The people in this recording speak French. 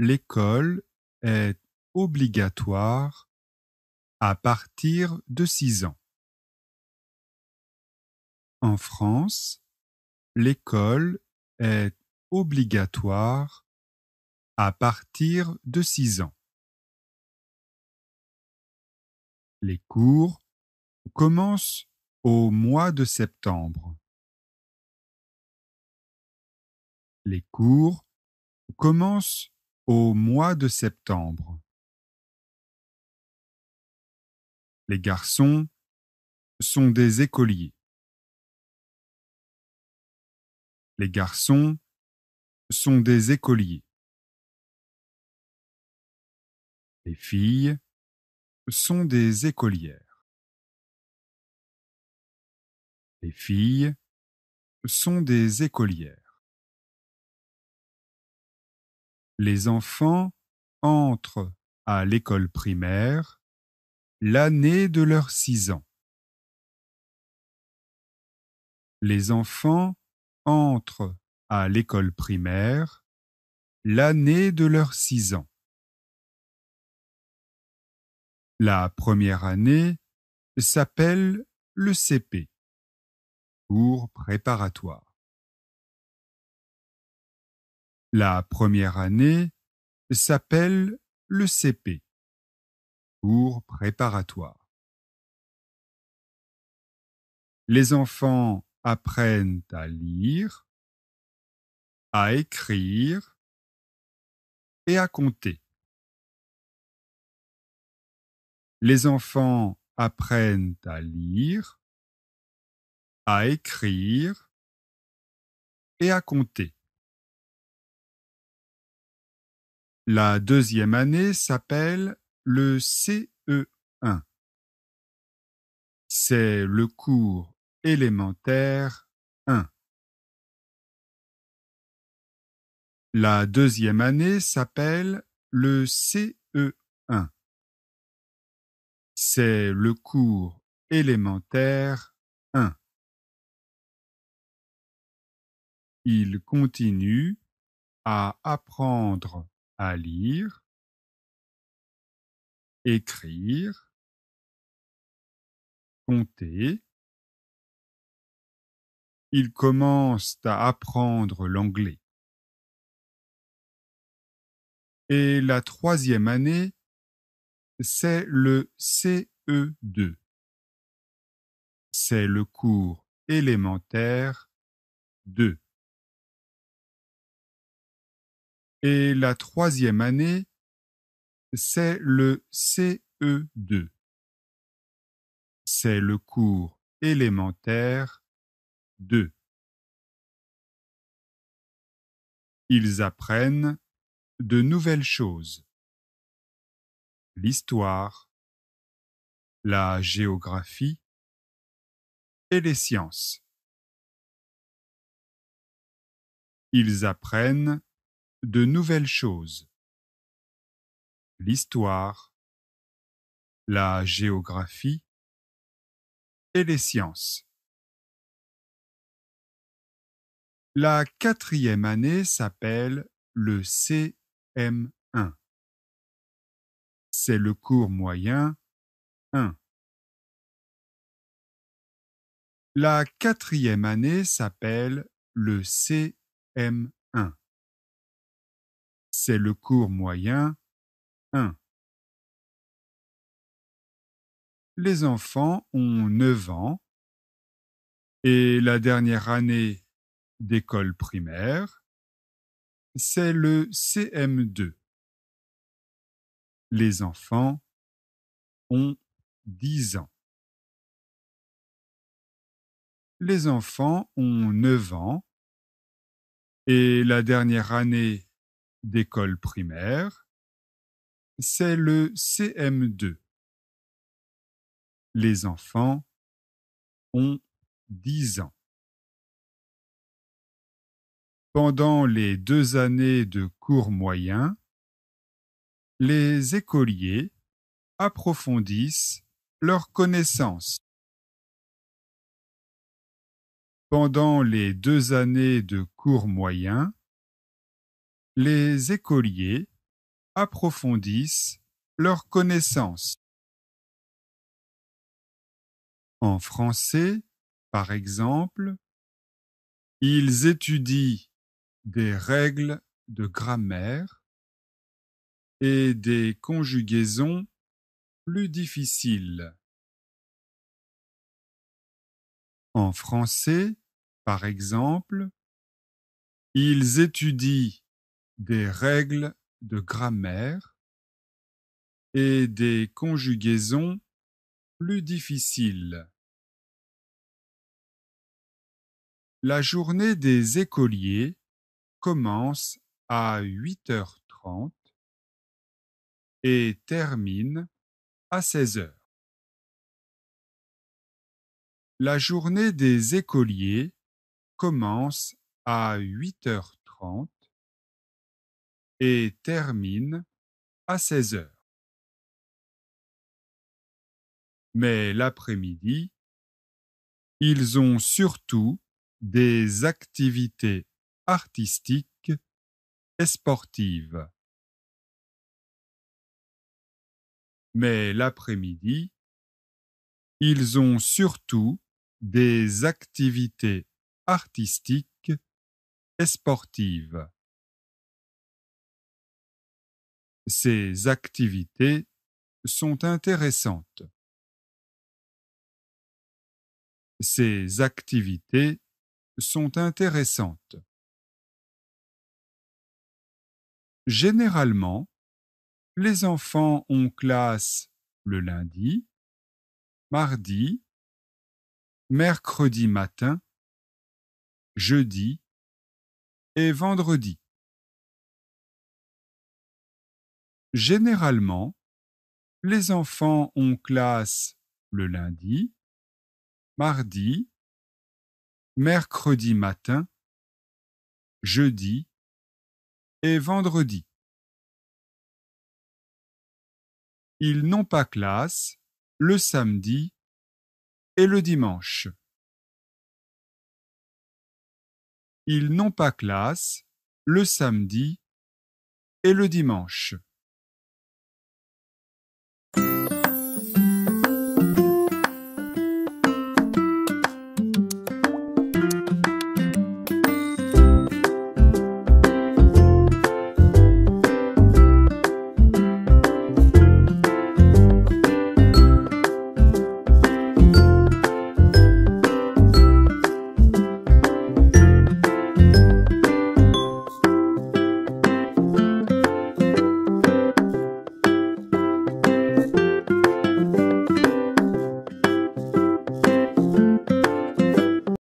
l'école est obligatoire à partir de 6 ans. En France, l'école est obligatoire à partir de 6 ans. Les cours commencent au mois de septembre. Les cours commencent au mois de septembre. Les garçons sont des écoliers. Les garçons sont des écoliers. Les filles sont des écolières. Les filles sont des écolières. Les enfants entrent à l'école primaire l'année de leurs 6 ans. Les enfants entrent à l'école primaire l'année de leurs 6 ans. La première année s'appelle le CP, cours préparatoire. La première année s'appelle le CP, cours préparatoire. Les enfants apprennent à lire, à écrire et à compter. Les enfants apprennent à lire, à écrire et à compter. La deuxième année s'appelle le CE1. C'est le cours élémentaire 1. La deuxième année s'appelle le CE1. C'est le cours élémentaire 1. Il continue à apprendre à lire, écrire, compter. Ils commencent à apprendre l'anglais. Et la troisième année, c'est le CE2. C'est le cours élémentaire 2. Et la troisième année, c'est le CE2. C'est le cours élémentaire 2. Ils apprennent de nouvelles choses. L'histoire, la géographie et les sciences. Ils apprennent de nouvelles choses. L'histoire, la géographie et les sciences. La quatrième année s'appelle le CM1. C'est le cours moyen 1. La quatrième année s'appelle le CM1. C'est le cours moyen 1. Les enfants ont 9 ans et la dernière année d'école primaire, c'est le CM2. Les enfants ont 10 ans. Les enfants ont 9 ans et la dernière année d'école primaire, c'est le CM2. Les enfants ont 10 ans. Pendant les 2 années de cours moyen, les écoliers approfondissent leurs connaissances. Pendant les 2 années de cours moyen, les écoliers approfondissent leurs connaissances. En français, par exemple, ils étudient des règles de grammaire et des conjugaisons plus difficiles. En français, par exemple, ils étudient des règles de grammaire et des conjugaisons plus difficiles. La journée des écoliers commence à 8h30 et termine à 16h. La journée des écoliers commence à 8h30 et termine à 16h. Mais l'après-midi, ils ont surtout des activités artistiques et sportives. Mais l'après-midi, ils ont surtout des activités artistiques et sportives. Ces activités sont intéressantes. Ces activités sont intéressantes. Généralement, les enfants ont classe le lundi, mardi, mercredi matin, jeudi et vendredi. Généralement, les enfants ont classe le lundi, mardi, mercredi matin, jeudi et vendredi. Ils n'ont pas classe le samedi et le dimanche. Ils n'ont pas classe le samedi et le dimanche.